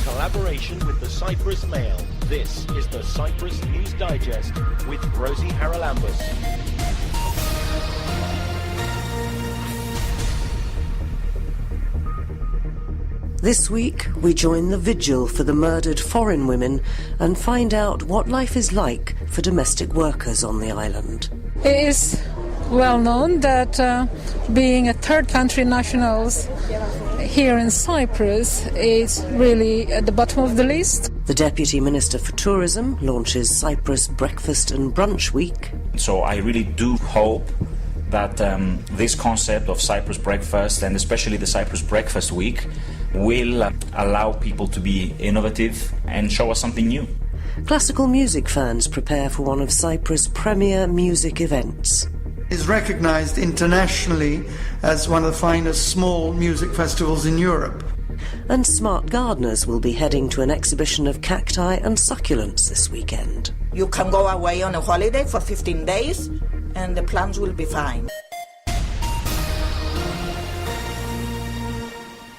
collaboration with the Cyprus Mail. This is the Cyprus News Digest with Rosie Charalambous. This week, we join the vigil for the murdered foreign women and find out what life is like for domestic workers on the island. It is well known that being a third country nationals here in Cyprus is really at the bottom of the list. The Deputy Minister for Tourism launches Cyprus Breakfast and Brunch Week. So I really do hope that this concept of Cyprus Breakfast, and especially the Cyprus Breakfast Week, will allow people to be innovative and show us something new. Classical music fans prepare for one of Cyprus' premier music events. Is recognised internationally as one of the finest small music festivals in Europe. And smart gardeners will be heading to an exhibition of cacti and succulents this weekend. You can go away on a holiday for 15 days and the plants will be fine.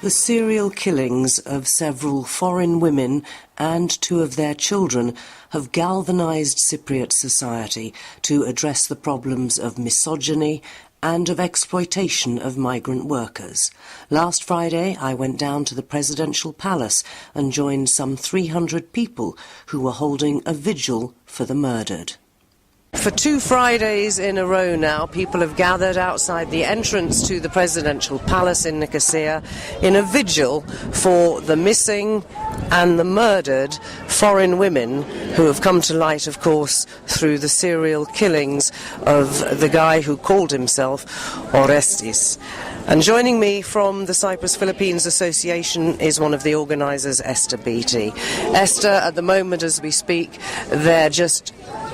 The serial killings of several foreign women and 2 of their children have galvanised Cypriot society to address the problems of misogyny and of exploitation of migrant workers. Last Friday, I went down to the presidential palace and joined some 300 people who were holding a vigil for the murdered. For 2 Fridays in a row now, people have gathered outside the entrance to the presidential palace in Nicosia in a vigil for the missing and the murdered foreign women who have come to light, of course, through the serial killings of the guy who called himself Orestis. And joining me from the Cyprus-Philippines Association is one of the organisers, Esther Beattie. Esther, at the moment as we speak, they're just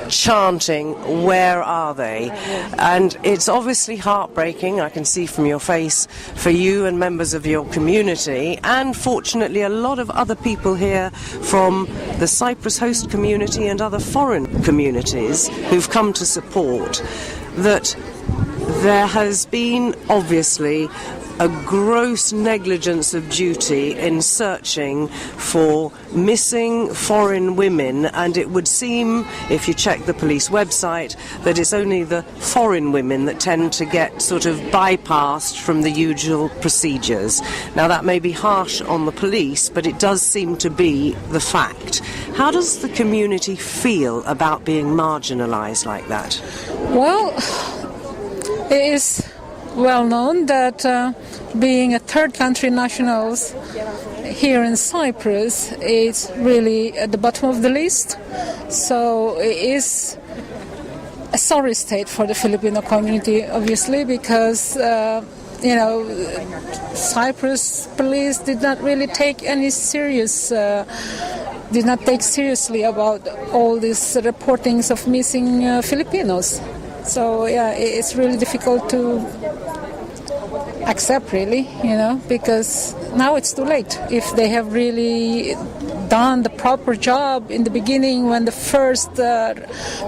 chanting, "Where are they?" And it's obviously heartbreaking, I can see from your face, for you and members of your community, and fortunately a lot of other people here from the Cyprus host community and other foreign communities who've come to support, that there has been obviously a gross negligence of duty in searching for missing foreign women, and it would seem, if you check the police website, that it's only the foreign women that tend to get sort of bypassed from the usual procedures. Now, that may be harsh on the police, but it does seem to be the fact. How does the community feel about being marginalised like that? Well, it is well known that being a third country nationals here in Cyprus is really at the bottom of the list. So it is a sorry state for the Filipino community, obviously, because Cyprus police did not really take any did not take seriously about all these reportings of missing Filipinos. So yeah, it's really difficult to accept, really, because now it's too late. If they have really done the proper job in the beginning when the first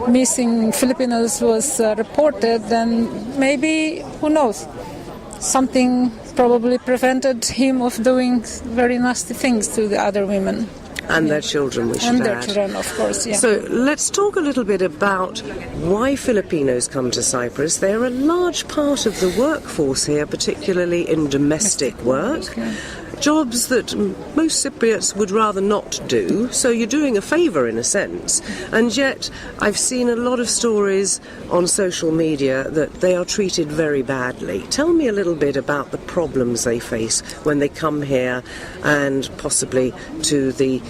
missing Filipinos was reported, then maybe, who knows, something probably prevented him of doing very nasty things to the other women. And their children, we should And add. their children, of course, yeah. So let's talk a little bit about why Filipinos come to Cyprus. They're a large part of the workforce here, particularly in domestic work. Jobs that most Cypriots would rather not do, so you're doing a favour in a sense. And yet I've seen a lot of stories on social media that they are treated very badly. Tell me a little bit about the problems they face when they come here, and possibly to the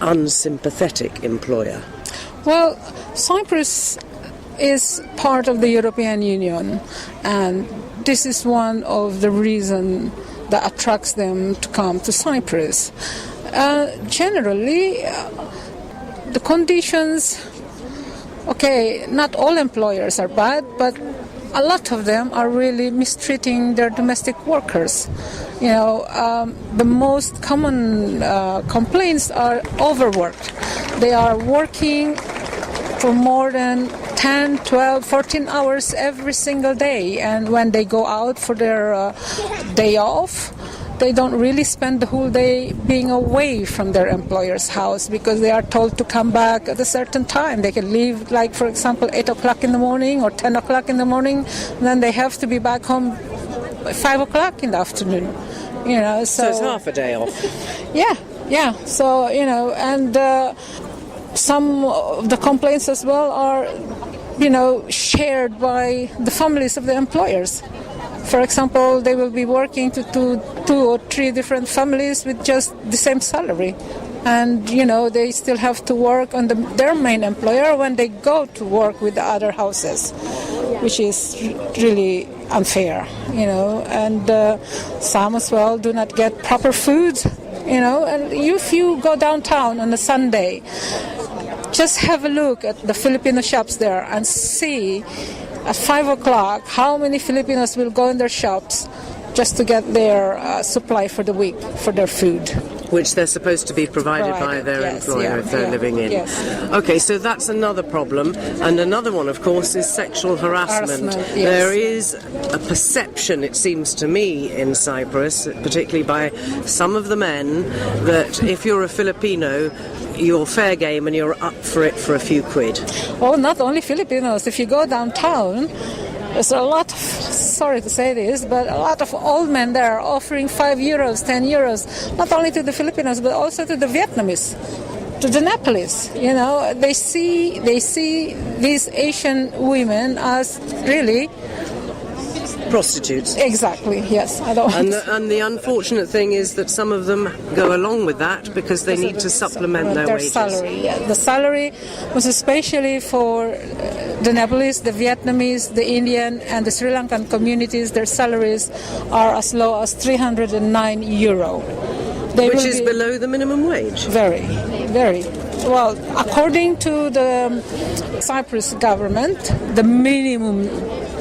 unsympathetic employer. Well, Cyprus is part of the European Union, and this is one of the reasons that attracts them to come to Cyprus. Generally, the conditions, okay, not all employers are bad, but a lot of them are really mistreating their domestic workers. The most common complaints are overworked. They are working for more than 10, 12, 14 hours every single day, and when they go out for their day off, they don't really spend the whole day being away from their employer's house because they are told to come back at a certain time. They can leave, like, for example, 8 o'clock in the morning or 10 o'clock in the morning, and then they have to be back home at 5 o'clock in the afternoon. So it's half a day off. Yeah. So, and some of the complaints as well are, shared by the families of the employers. For example, they will be working to two or three different families with just the same salary. And, they still have to work on their main employer when they go to work with the other houses, which is really unfair, And some as well do not get proper food, And if you go downtown on a Sunday, just have a look at the Filipino shops there and see at 5 o'clock how many Filipinos will go in their shops just to get their supply for the week, for their food. Which they're supposed to be provided by their employer if they're living in. Yes. Okay, so that's another problem. And another one, of course, is sexual harassment. Yes. There is a perception, it seems to me, in Cyprus, particularly by some of the men, that if you're a Filipino, you're fair game and you're up for it for a few quid. Well, not only Filipinos. If you go downtown, there's a lot of, sorry to say this, but a lot of old men there offering €5, €10, not only to the Filipinos, but also to the Vietnamese, to the Nepalese. They see these Asian women as really prostitutes. Exactly, yes. And the unfortunate thing is that some of them go along with that because they need to supplement their wages. Salary. Yeah. The salary was especially for the Nepalese, the Vietnamese, the Indian, and the Sri Lankan communities. Their salaries are as low as €309. Which is below the minimum wage. Very, very. Well, according to the Cyprus government, the minimum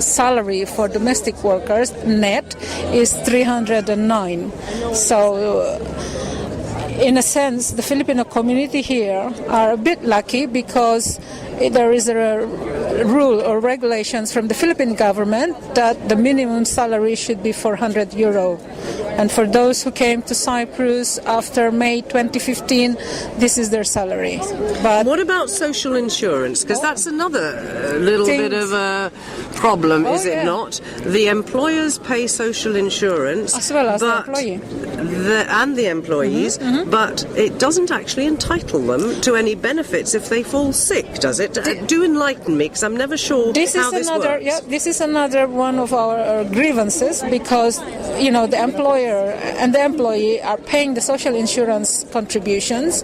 salary for domestic workers net is €309. So, in a sense, the Filipino community here are a bit lucky because there is a rule or regulations from the Philippine government that the minimum salary should be €400. And for those who came to Cyprus after May 2015, this is their salary. But what about social insurance? Because that's another little bit of a problem, is it not? The employers pay social insurance as well as the employee. And the employees, but it doesn't actually entitle them to any benefits if they fall sick, does it? Do enlighten me, because I'm never sure how this works. Yeah, this is another one of our grievances because, the employer and the employee are paying the social insurance contributions,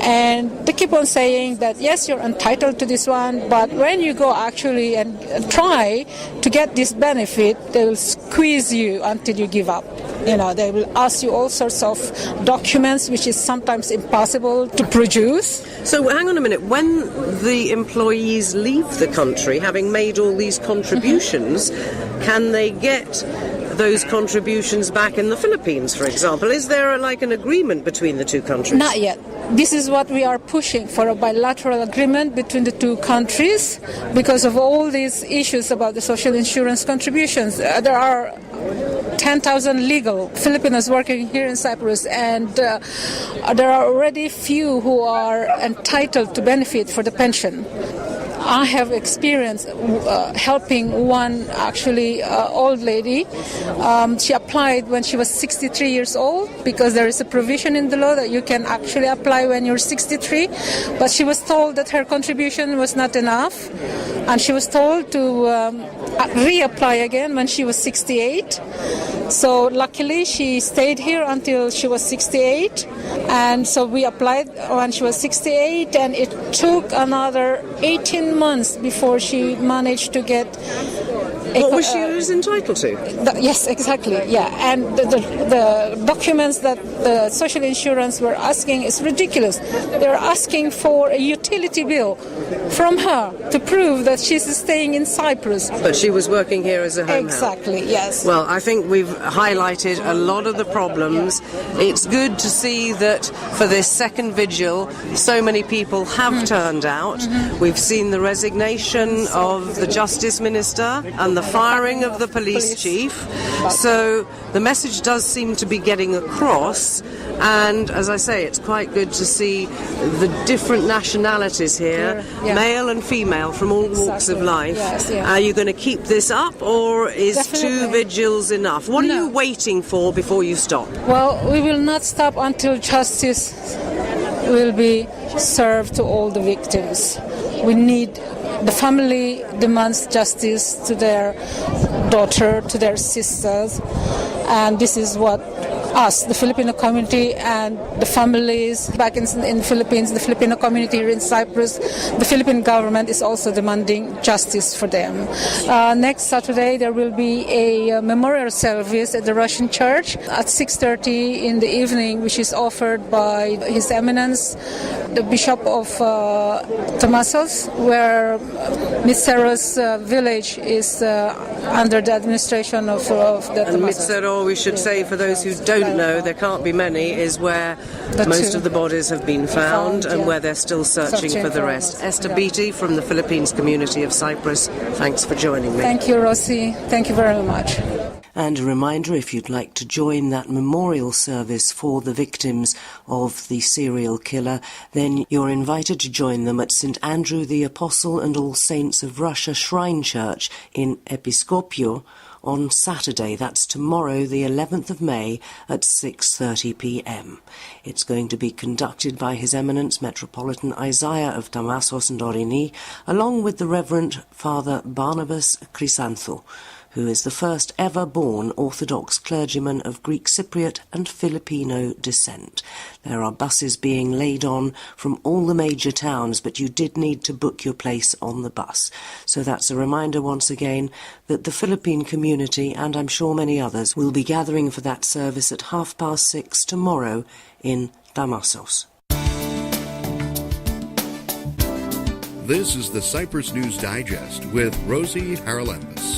and they keep on saying that yes, you're entitled to this one, but when you go actually and try to get this benefit, they will squeeze you until you give up. They will ask you all sorts of documents, which is sometimes impossible to produce. So hang on a minute. When the employees leave the country, having made all these contributions, can they get those contributions back in the Philippines, for example? Is there an agreement between the two countries? Not yet. This is what we are pushing for, a bilateral agreement between the two countries because of all these issues about the social insurance contributions. There are 10,000 legal Filipinos working here in Cyprus, and there are already few who are entitled to benefit for the pension. I have experience helping one old lady. She applied when she was 63 years old because there is a provision in the law that you can actually apply when you're 63. But she was told that her contribution was not enough, and she was told to reapply again when she was 68. So luckily she stayed here until she was 68, and so we applied when she was 68, and it took another 18 months before she managed to get what she was entitled to. Yes, exactly. Yeah, and the documents that the social insurance were asking is ridiculous. They're asking for a utility bill from her to prove that she's staying in Cyprus. But she was working here as a home help. Exactly. Yes. Well, I think we've highlighted a lot of the problems. It's good to see that for this second vigil, so many people have turned out. We've seen the resignation of the Justice Minister and the firing of the police chief. So the message does seem to be getting across, and as I say, it's quite good to see the different nationalities here, male and female, from all walks of life. Yes, yeah. Are you going to keep this up, or is Definitely. 2 vigils enough? What are you waiting for before you stop? Well, we will not stop until justice will be served to all the victims. The family demands justice to their daughter, to their sisters, and this is what us, the Filipino community and the families back in the Philippines, the Filipino community here in Cyprus, the Philippine government is also demanding justice for them. Next Saturday there will be a memorial service at the Russian church at 6:30 in the evening, which is offered by His Eminence, the Bishop of Tomasos, where Mitsero's village is under the administration of the And Tomasos. Mitsero, we should say, for those who don't know, there can't be many, is where most of the bodies have been found and where they're still searching for the rest. Esther Beattie from the Philippines community of Cyprus, thanks for joining me. Thank you, Rosie. Thank you very much. And a reminder, if you'd like to join that memorial service for the victims of the serial killer, then you're invited to join them at St. Andrew the Apostle and All Saints of Russia Shrine Church in Episkopio on Saturday. That's tomorrow, the 11th of May at 6:30 p.m. It's going to be conducted by His Eminence Metropolitan Isaiah of Damascus and Orini, along with the Reverend Father Barnabas Chrysanthou, who is the first ever born Orthodox clergyman of Greek Cypriot and Filipino descent. There are buses being laid on from all the major towns, but you did need to book your place on the bus. So that's a reminder once again that the Philippine community, and I'm sure many others, will be gathering for that service at 6:30 tomorrow in Damascus. This is the Cyprus News Digest with Rosie Charalambous.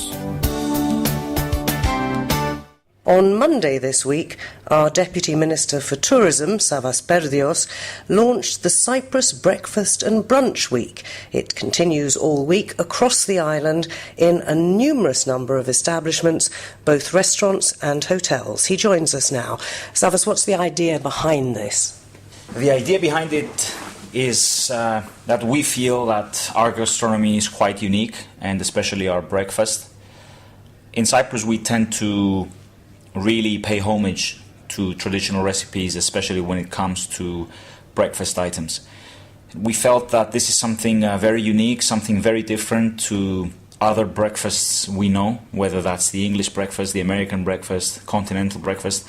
On Monday this week, our Deputy Minister for Tourism, Savas Perdios, launched the Cyprus Breakfast and Brunch Week. It continues all week across the island in a numerous number of establishments, both restaurants and hotels. He joins us now. Savas, what's the idea behind this? The idea behind it is that we feel that our gastronomy is quite unique, and especially our breakfast. In Cyprus, we tend to really pay homage to traditional recipes, especially when it comes to breakfast items. We felt that this is something very unique, something very different to other breakfasts we know, whether that's the English breakfast, the American breakfast, continental breakfast.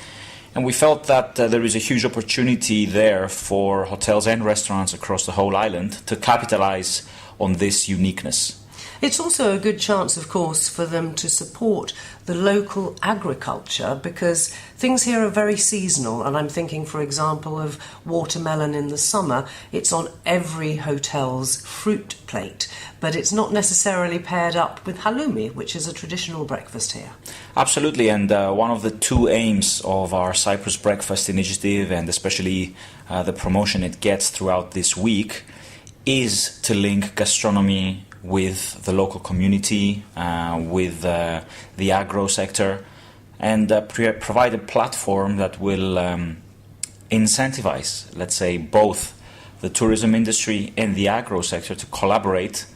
And we felt that there is a huge opportunity there for hotels and restaurants across the whole island to capitalize on this uniqueness. It's also a good chance, of course, for them to support the local agriculture, because things here are very seasonal, and I'm thinking, for example, of watermelon in the summer. It's on every hotel's fruit plate, but it's not necessarily paired up with halloumi, which is a traditional breakfast here. Absolutely, and one of the two aims of our Cyprus Breakfast initiative, and especially the promotion it gets throughout this week, is to link gastronomy with the local community, with the agro sector, and provide a platform that will incentivize, let's say, both the tourism industry and the agro sector to collaborate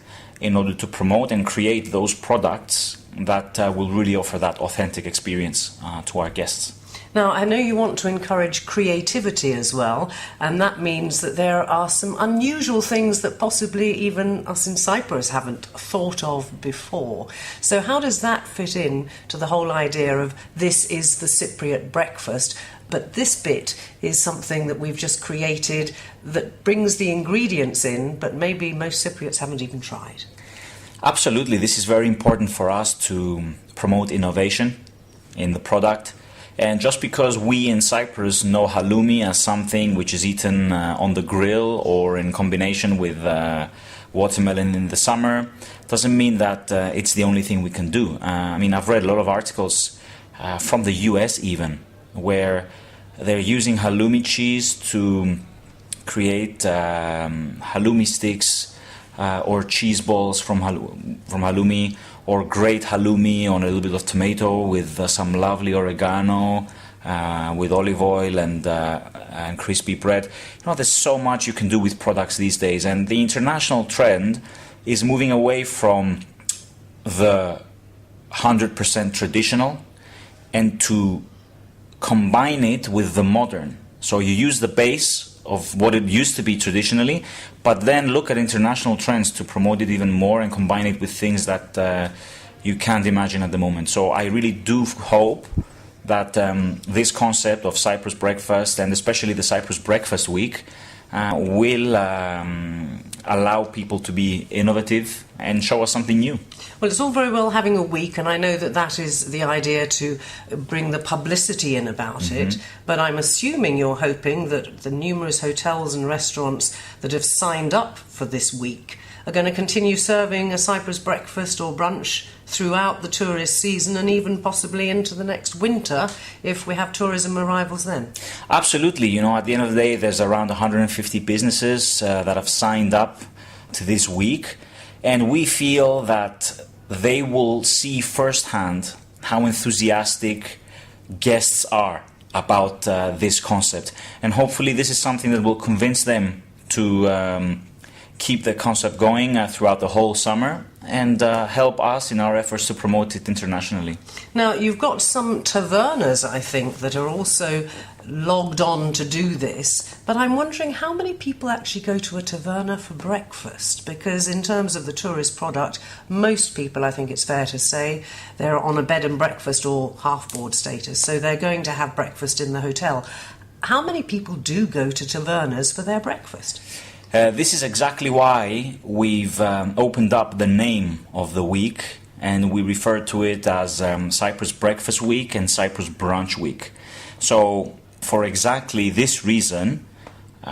in order to promote and create those products that will really offer that authentic experience to our guests. Now, I know you want to encourage creativity as well, and that means that there are some unusual things that possibly even us in Cyprus haven't thought of before. So how does that fit in to the whole idea of this is the Cypriot breakfast, but this bit is something that we've just created that brings the ingredients in, but maybe most Cypriots haven't even tried? Absolutely. This is very important for us to promote innovation in the product. And just because we in Cyprus know halloumi as something which is eaten on the grill or in combination with watermelon in the summer, doesn't mean that it's the only thing we can do. I mean, I've read a lot of articles from the US even, where they're using halloumi cheese to create halloumi sticks or cheese balls from halloumi, or grate halloumi on a little bit of tomato with some lovely oregano, with olive oil and crispy bread. There's so much you can do with products these days, and the international trend is moving away from the 100% traditional and to combine it with the modern. So you use the base of what it used to be traditionally, but then look at international trends to promote it even more and combine it with things that you can't imagine at the moment. So I really do hope that this concept of Cyprus Breakfast, and especially the Cyprus Breakfast Week, will allow people to be innovative and show us something new. Well, it's all very well having a week, and I know that that is the idea, to bring the publicity in about it, but I'm assuming you're hoping that the numerous hotels and restaurants that have signed up for this week are going to continue serving a Cyprus breakfast or brunch throughout the tourist season, and even possibly into the next winter if we have tourism arrivals then. Absolutely. At the end of the day, there's around 150 businesses that have signed up to this week, and we feel that they will see firsthand how enthusiastic guests are about this concept, and hopefully this is something that will convince them to keep the concept going throughout the whole summer, and help us in our efforts to promote it internationally. Now, you've got some tavernas, I think, that are also logged on to do this, but I'm wondering how many people actually go to a taverna for breakfast, because in terms of the tourist product, most people, I think it's fair to say, they're on a bed and breakfast or half-board status, so they're going to have breakfast in the hotel. How many people do go to tavernas for their breakfast? This is exactly why we've opened up the name of the week, and we refer to it as Cyprus Breakfast Week and Cyprus Brunch Week. So, for exactly this reason,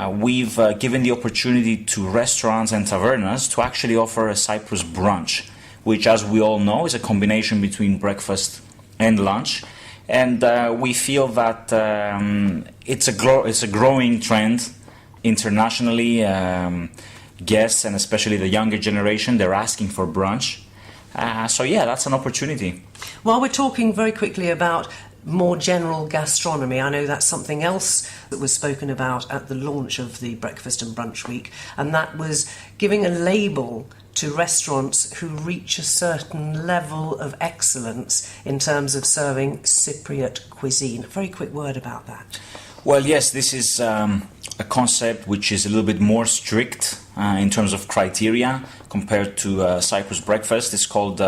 we've given the opportunity to restaurants and tavernas to actually offer a Cyprus brunch, which, as we all know, is a combination between breakfast and lunch. And we feel that it's a growing trend internationally. Guests, and especially the younger generation, they're asking for brunch. So yeah, that's an opportunity. While we're talking very quickly about more general gastronomy, I know that's something else that was spoken about at the launch of the Breakfast and Brunch Week, and that was giving a label to restaurants who reach a certain level of excellence in terms of serving Cypriot cuisine. A very quick word about that. Well, yes, this is a concept which is a little bit more strict in terms of criteria compared to Cyprus Breakfast. It's called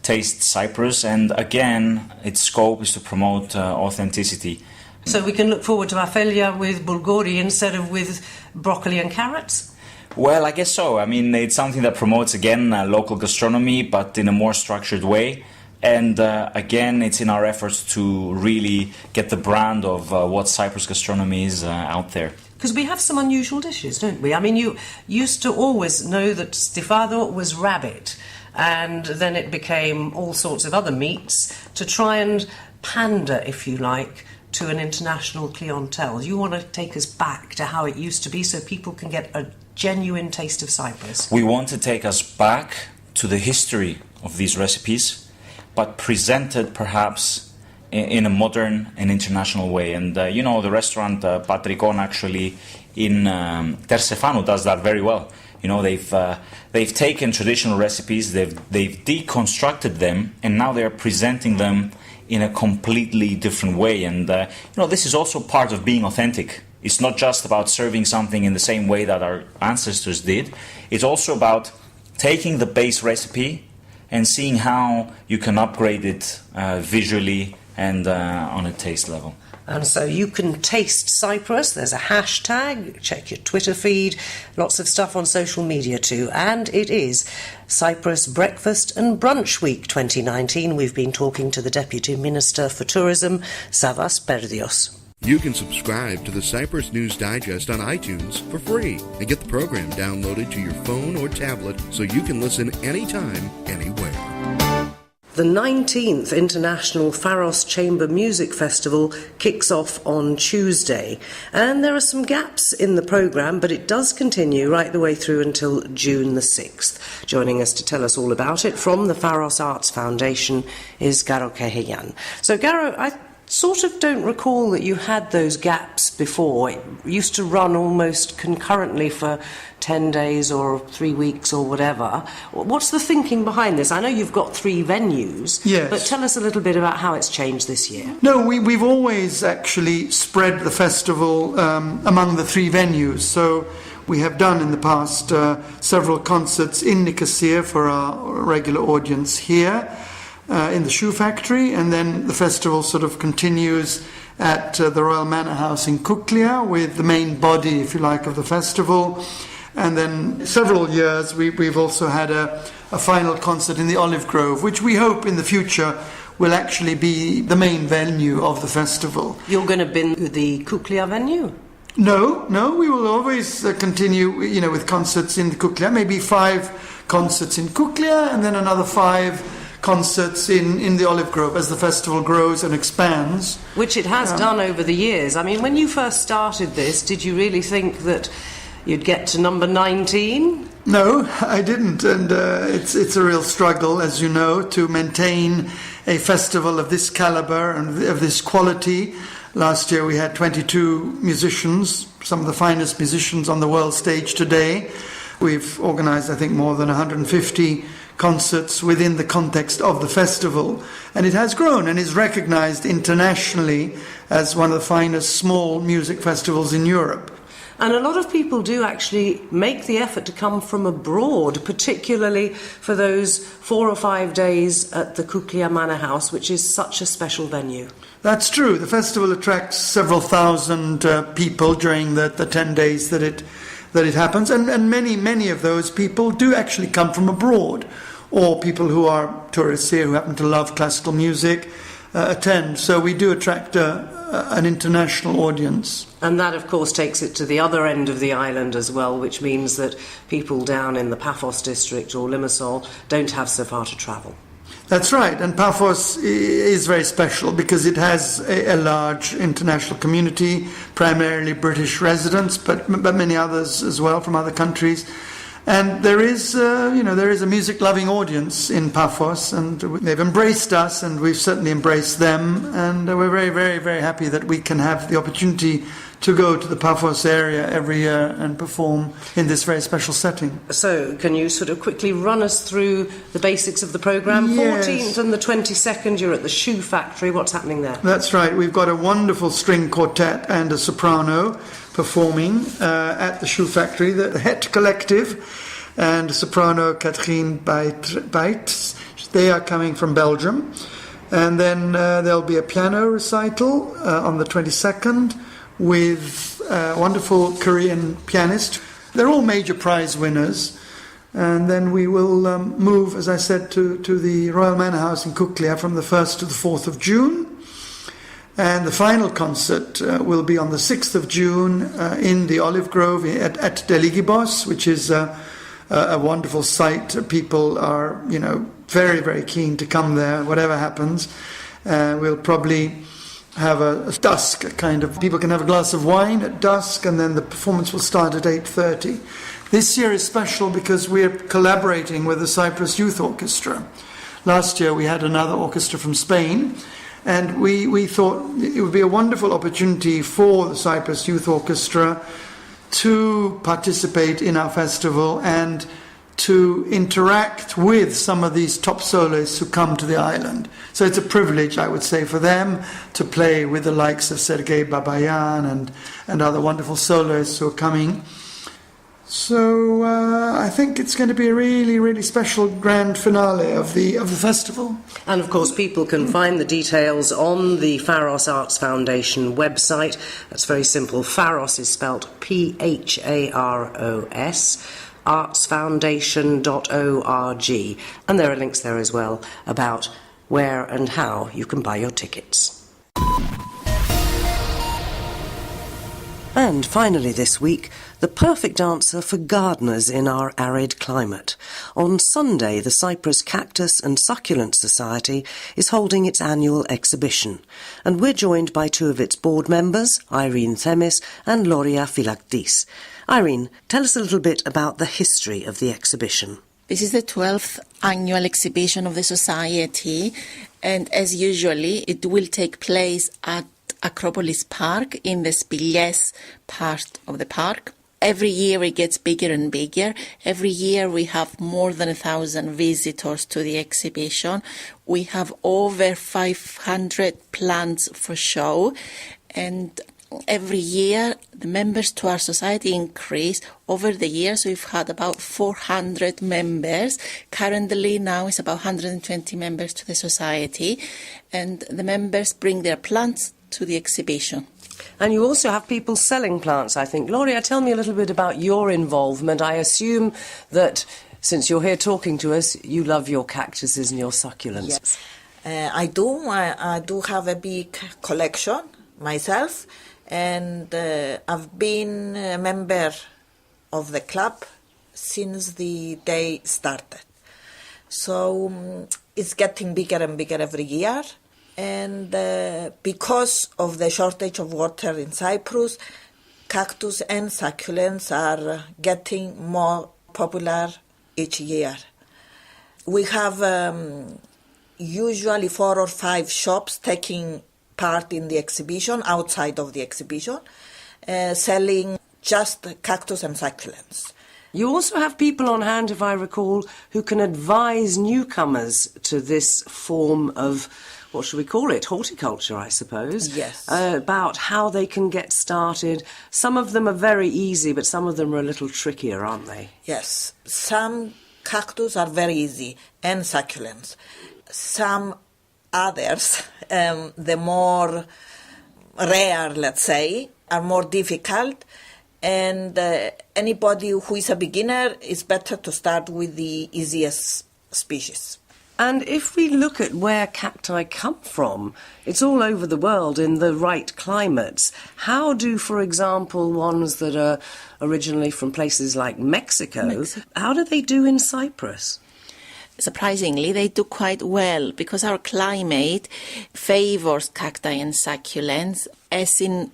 Taste Cyprus, and again, its scope is to promote authenticity. So we can look forward to afelia with bulguri instead of with broccoli and carrots? Well, I guess so. I mean, it's something that promotes, again, local gastronomy, but in a more structured way. And again, it's in our efforts to really get the brand of what Cyprus gastronomy is out there. Because we have some unusual dishes, don't we? I mean, you used to always know that stifado was rabbit, and then it became all sorts of other meats to try and pander, if you like, to an international clientele. You want to take us back to how it used to be so people can get a genuine taste of Cyprus? We want to take us back to the history of these recipes, but presented perhaps in a modern and international way. And the restaurant Patrikon actually in Tersefanu does that very well. They've taken traditional recipes, they've deconstructed them, and now they're presenting them in a completely different way. And this is also part of being authentic. It's not just about serving something in the same way that our ancestors did. It's also about taking the base recipe and seeing how you can upgrade it visually and on a taste level. And so you can taste Cyprus. There's a hashtag. Check your Twitter feed. Lots of stuff on social media too. And it is Cyprus Breakfast and Brunch Week 2019. We've been talking to the Deputy Minister for Tourism, Savas Perdios. You can subscribe to the Cyprus News Digest on iTunes for free and get the program downloaded to your phone or tablet so you can listen anytime, anywhere. The 19th International Pharos Chamber Music Festival kicks off on Tuesday, and there are some gaps in the programme, but it does continue right the way through until June the 6th. Joining us to tell us all about it from the Pharos Arts Foundation is Garo Keheyan. So Garo, I sort of don't recall that you had those gaps before. It used to run almost concurrently for 10 days or 3 weeks or whatever. What's the thinking behind this? I know you've got 3 venues, yes, but tell us a little bit about how it's changed this year. No, we've always actually spread the festival among the 3 venues. So we have done in the past several concerts in Nicosia for our regular audience here, in the Shoe Factory, and then the festival sort of continues at the Royal Manor House in Kuklia with the main body, if you like, of the festival. And then several years we've also had a final concert in the Olive Grove, which we hope in the future will actually be the main venue of the festival. You're going to be the Kuklia venue? No, we will always continue, with concerts in the Kuklia, maybe 5 concerts in Kuklia and then another 5 concerts in the Olive Grove as the festival grows and expands. Which it has done over the years. I mean, when you first started this, did you really think that you'd get to number 19? No, I didn't, and it's a real struggle, as you know, to maintain a festival of this caliber and of this quality. Last year we had 22 musicians, some of the finest musicians on the world stage today. We've organised, I think, more than 150 concerts within the context of the festival, and it has grown and is recognised internationally as one of the finest small music festivals in Europe. And a lot of people do actually make the effort to come from abroad, particularly for those 4 or 5 days at the Kuklia Manor House, which is such a special venue. That's true. The festival attracts several thousand people during the 10 days that it happens, and many of those people do actually come from abroad, or people who are tourists here who happen to love classical music attend. So we do attract an international audience. And that, of course, takes it to the other end of the island as well, which means that people down in the Paphos district or Limassol don't have so far to travel. That's right, and Paphos is very special because it has a large international community, primarily British residents, but many others as well from other countries. And there is a music-loving audience in Paphos, and they've embraced us, and we've certainly embraced them, and we're very, very, very happy that we can have the opportunity to go to the Paphos area every year and perform in this very special setting. So, can you sort of quickly run us through the basics of the programme? Yes. 14th and the 22nd, you're at the Shoe Factory. What's happening there? That's right. We've got a wonderful string quartet and a soprano performing at the Shoe Factory, the Het Collective, and soprano Catherine Baits. They are coming from Belgium. And then there'll be a piano recital on the 22nd with a wonderful Korean pianist. They're all major prize winners. And then we will move, as I said, to the Royal Manor House in Kuklia from the 1st to the 4th of June. And the final concert will be on the 6th of June in the Olive Grove at Deligibos, which is a wonderful site. People are, very, very keen to come there, whatever happens. We'll probably have a dusk kind of, people can have a glass of wine at dusk, and then the performance will start at 8:30. This year is special because we're collaborating with the Cyprus Youth Orchestra. Last year we had another orchestra from Spain, and we thought it would be a wonderful opportunity for the Cyprus Youth Orchestra to participate in our festival and to interact with some of these top soloists who come to the island. So it's a privilege, I would say, for them to play with the likes of Sergei Babayan and other wonderful soloists who are coming. So I think it's going to be a really, really special grand finale of the festival. And of course, people can find the details on the Pharos Arts Foundation website. That's very simple. Pharos is spelt Pharos, artsfoundation.org. And there are links there as well about where and how you can buy your tickets. And finally this week, the perfect answer for gardeners in our arid climate. On Sunday, the Cyprus Cactus and Succulent Society is holding its annual exhibition, and we're joined by two of its board members, Irene Themis and Loria Philaktis. Irene, tell us a little bit about the history of the exhibition. This is the 12th annual exhibition of the Society, and as usually, it will take place at Acropolis Park in the Spilies part of the park. Every year it gets bigger and bigger. Every year we have more than 1,000 visitors to the exhibition. We have over 500 plants for show, and every year the members to our society increase. Over the years we've had about 400 members. Currently now it's about 120 members to the society, and the members bring their plants to the exhibition. And you also have people selling plants, I think. Loria, tell me a little bit about your involvement. I assume that since you're here talking to us, you love your cactuses and your succulents. Yes, I do. I do have a big collection myself, and I've been a member of the club since the day started. So it's getting bigger and bigger every year. And because of the shortage of water in Cyprus, cactus and succulents are getting more popular each year. We have usually 4 or 5 shops taking part in the exhibition, outside of the exhibition, selling just cactus and succulents. You also have people on hand, if I recall, who can advise newcomers to this form of, what should we call it, horticulture, I suppose. Yes. About how they can get started. Some of them are very easy, but some of them are a little trickier, aren't they? Yes. Some cactus are very easy, and succulents. Some others, the more rare, let's say, are more difficult. And anybody who is a beginner, is better to start with the easiest species. And if we look at where cacti come from, it's all over the world in the right climates. How do, for example, ones that are originally from places like Mexico, how do they do in Cyprus? Surprisingly, they do quite well because our climate favours cacti and succulents, as in,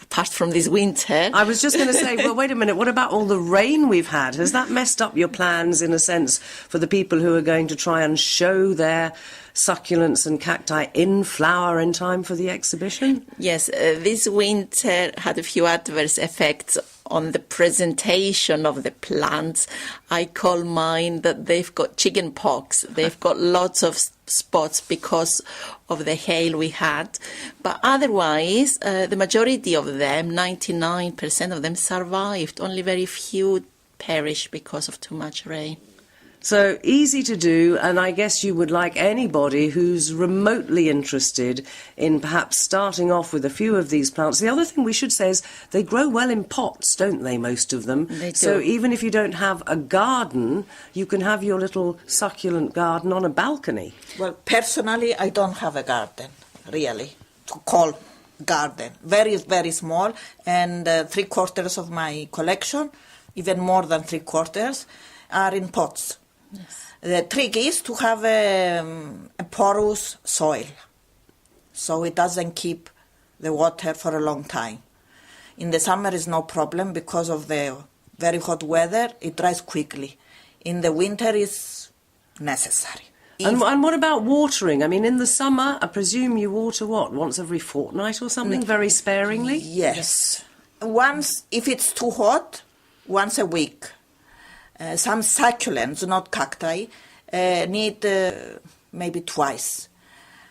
apart from this winter. I was just going to say, well, wait a minute, what about all the rain we've had? Has that messed up your plans, in a sense, for the people who are going to try and show their succulents and cacti in flower in time for the exhibition? Yes, this winter had a few adverse effects on the presentation of the plants. I call mine that they've got chicken pox. They've got lots of spots because of the hail we had. But otherwise, the majority of them, 99% of them, survived. Only very few perished because of too much rain. So easy to do, and I guess you would like anybody who's remotely interested in perhaps starting off with a few of these plants. The other thing we should say is they grow well in pots, don't they, most of them? They do. So even if you don't have a garden, you can have your little succulent garden on a balcony. Well, personally, I don't have a garden, really, to call garden. Very, very small, and 3/4 of my collection, even more than 3/4, are in pots. Yes. The trick is to have a porous soil, so it doesn't keep the water for a long time. In the summer is no problem because of the very hot weather, it dries quickly. In the winter is necessary. And what about watering? I mean, in the summer, I presume you water what, once every fortnight or something, very sparingly? Yes. Once, if it's too hot, once a week. Some succulents, not cacti, need maybe twice.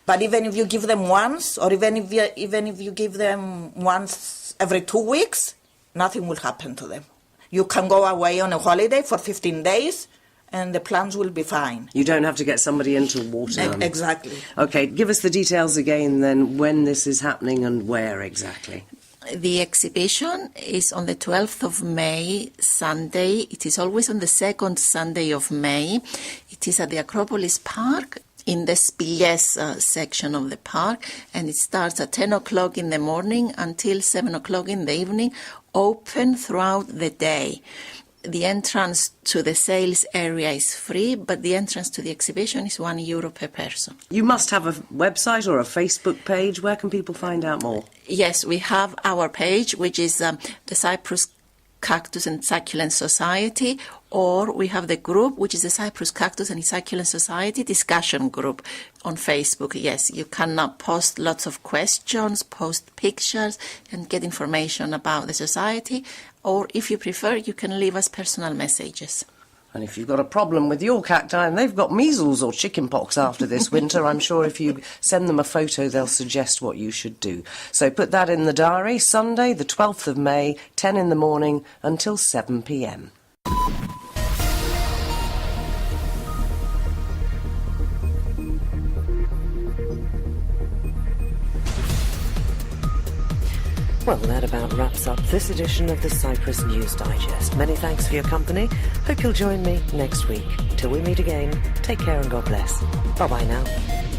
But even if you give them once, or even if you give them once every 2 weeks, nothing will happen to them. You can go away on a holiday for 15 days, and the plants will be fine. You don't have to get somebody in to water them. Exactly. OK, give us the details again then, when this is happening and where exactly. The exhibition is on the 12th of May, Sunday. It is always on the second Sunday of May. It is at the Acropolis Park. in the Spilies section of the park, and it starts at 10 o'clock in the morning until 7 o'clock in the evening, open throughout the day. The entrance to the sales area is free, but the entrance to the exhibition is €1 per person. You must have a website or a Facebook page. Where can people find out more? Yes, we have our page, which is the Cyprus Cactus and Succulent Society, or we have the group, which is the Cyprus Cactus and Succulent Society discussion group on Facebook. Yes, you can post lots of questions, post pictures, and get information about the society, or if you prefer, you can leave us personal messages. And if you've got a problem with your cacti and they've got measles or chickenpox after this winter, I'm sure if you send them a photo, they'll suggest what you should do. So put that in the diary, Sunday, the 12th of May, 10 in the morning until 7 p.m. Well, that about wraps up this edition of the Cyprus News Digest. Many thanks for your company. Hope you'll join me next week. Till we meet again, take care and God bless. Bye-bye now.